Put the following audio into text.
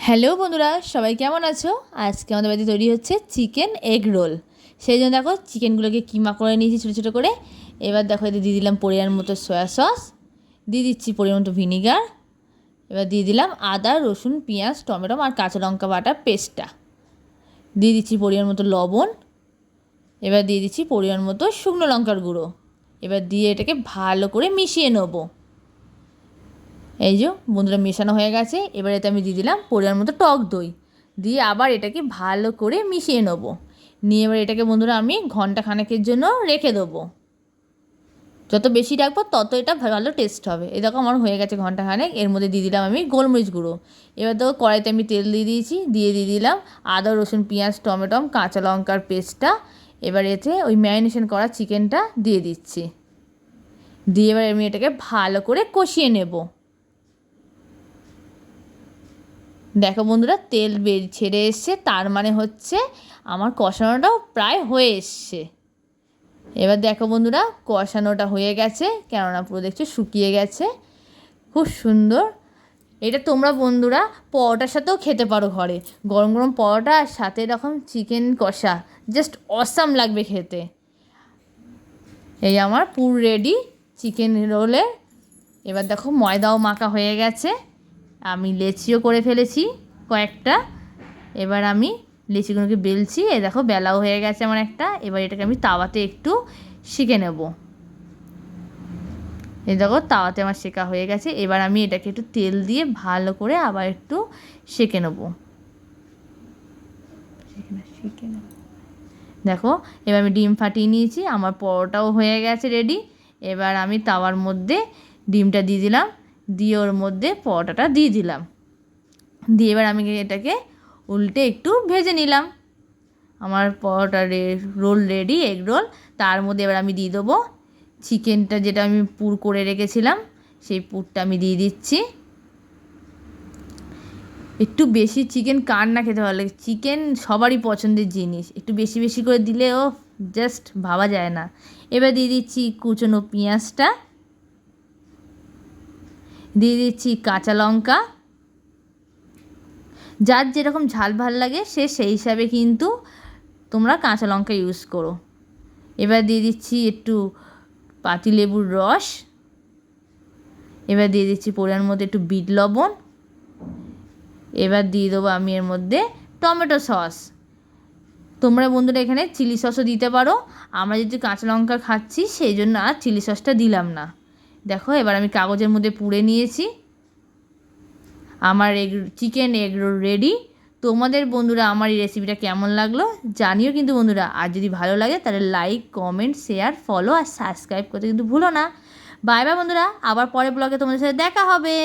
Hello বন্ধুরা, সবাই কেমন আছো? আজকে আমাদের বাড়িতে তৈরি হচ্ছে চিকেন এগ রোল। সেই জন্য দেখো চিকেনগুলোকে কিমা করে নিয়েছি ছোটো ছোটো করে। এবার দেখো এতে দিয়ে দিলাম পরিমাণ মতো সয়া সস, দিয়ে দিচ্ছি পরিমাণ মতো ভিনিগার, এবার দিয়ে দিলাম আদা রসুন পেঁয়াজ টমেটো আর কাঁচা লঙ্কা বাটা পেস্টটা, দিয়ে দিচ্ছি পরিমাণ মতো লবণ, এবার দিয়ে দিচ্ছি পরিমাণ মতো শুকনো লঙ্কার গুঁড়ো। এবার দিয়ে এটাকে ভালো করে মিশিয়ে নেবো। এই যে বন্ধুরা মেশানো হয়ে গেছে। এবার এতে আমি দিয়ে দিলাম পরিমাণ মতো টক দই, দিয়ে আবার এটাকে ভালো করে মিশিয়ে নেব। নিয়ে এবার এটাকে বন্ধুরা আমি ঘন্টা খানেকের জন্য রেখে দেবো। যত বেশি রাখবো তত এটা ভালো টেস্ট হবে। এই দেখো আমার হয়ে গেছে ঘন্টা খানেক। এর মধ্যে দিয়ে দিলাম আমি গোলমরিচ গুঁড়ো। এবার দেখো কড়াইতে আমি তেল দিয়ে দিয়েছি, দিয়ে দিলাম আদা রসুন পেঁয়াজ টমেটো কাঁচা লঙ্কার পেস্টটা। এবার এতে ওই ম্যারিনেশন করা চিকেনটা দিয়ে দিচ্ছি, দিয়ে এবার আমি এটাকে ভালো করে কষিয়ে নেব। দেখো বন্ধুরা তেল ছেড়ে এসছে, তার মানে হচ্ছে আমার কষানোটাও প্রায় হয়ে এসছে। এবার দেখো বন্ধুরা কষানোটা হয়ে গেছে, কেননা পুরো দেখছো শুকিয়ে গেছে, খুব সুন্দর। এটা তোমরা বন্ধুরা পরোটার সাথেও খেতে পারো ঘরে, গরম গরম পরোটা আর সাথে এরকম চিকেন কষা, জাস্ট অসাম লাগবে খেতে। এই আমার পুর রেডি চিকেন রোলের। এবার দেখো ময়দাও মাখা হয়ে গেছে, আমি লেচিও করে ফেলেছি কয়েকটা। এবার আমি লেচিগুলোকে বেলছি, এ দেখো বেলাও হয়ে গেছে আমার একটা। এবার এটাকে আমি তাওয়াতে একটু সেঁকে নেব। এই দেখো তাওয়াতে আমার সেঁকা হয়ে গেছে। এবার আমি এটাকে একটু তেল দিয়ে ভালো করে আবার একটু সেঁকে নেব। দেখো এবার আমি ডিম ফাটিয়ে নিয়েছি, আমার পরোটাও হয়ে গেছে রেডি। এবার আমি তাওয়ার মধ্যে ডিমটা দিয়ে দিলাম, দিয়ে ওর মধ্যে পরোটাটা দিয়ে দিলাম, দিয়ে এবার আমি এটাকে উল্টে একটু ভেজে নিলাম। আমার পরোটা রোল রেডি, এগ রোল। তার মধ্যে এবার আমি দিয়ে দেবো চিকেনটা, যেটা আমি পুর করে রেখেছিলাম সেই পুরটা আমি দিয়ে দিচ্ছি। একটু বেশি চিকেন কার না খেতে ভালো লাগে, চিকেন সবারই পছন্দের জিনিস, একটু বেশি বেশি করে দিলেও জাস্ট ভাবা যায় না। এবার দিয়ে দিচ্ছি কুচনো পেঁয়াজটা, দিয়ে দিচ্ছি কাঁচা লঙ্কা, যার যেরকম ঝাল ভাল লাগে সে সেই হিসাবে কিন্তু তোমরা কাঁচা লঙ্কা ইউজ করো। এবার দিয়ে দিচ্ছি একটু পাতিলেবুর রস, এবার দিয়ে দিচ্ছি পরিমাণ মধ্যে একটু বিট লবণ, এবার দিয়ে দেবো আমি এর মধ্যে টমেটো সস। তোমরা বন্ধুরা এখানে চিলি সসও দিতে পারো, আমরা যেহেতু কাঁচা লঙ্কা খাচ্ছি সেই জন্য আর চিলি সসটা দিলাম না। দেখো এবার আমি কাগজের মধ্যে পুড়ে নিয়েছি, আমার চিকেন এগ রোল রেডি। তোমাদের বন্ধুরা আমার এই রেসিপিটা কেমন লাগলো জানিও কিন্তু বন্ধুরা। আর যদি ভালো লাগে তাহলে লাইক কমেন্ট শেয়ার ফলো আর সাবস্ক্রাইব করতে কিন্তু ভুলো না। বাই বাই বন্ধুরা, আবার পরের ব্লগে তোমাদের সাথে দেখা হবে।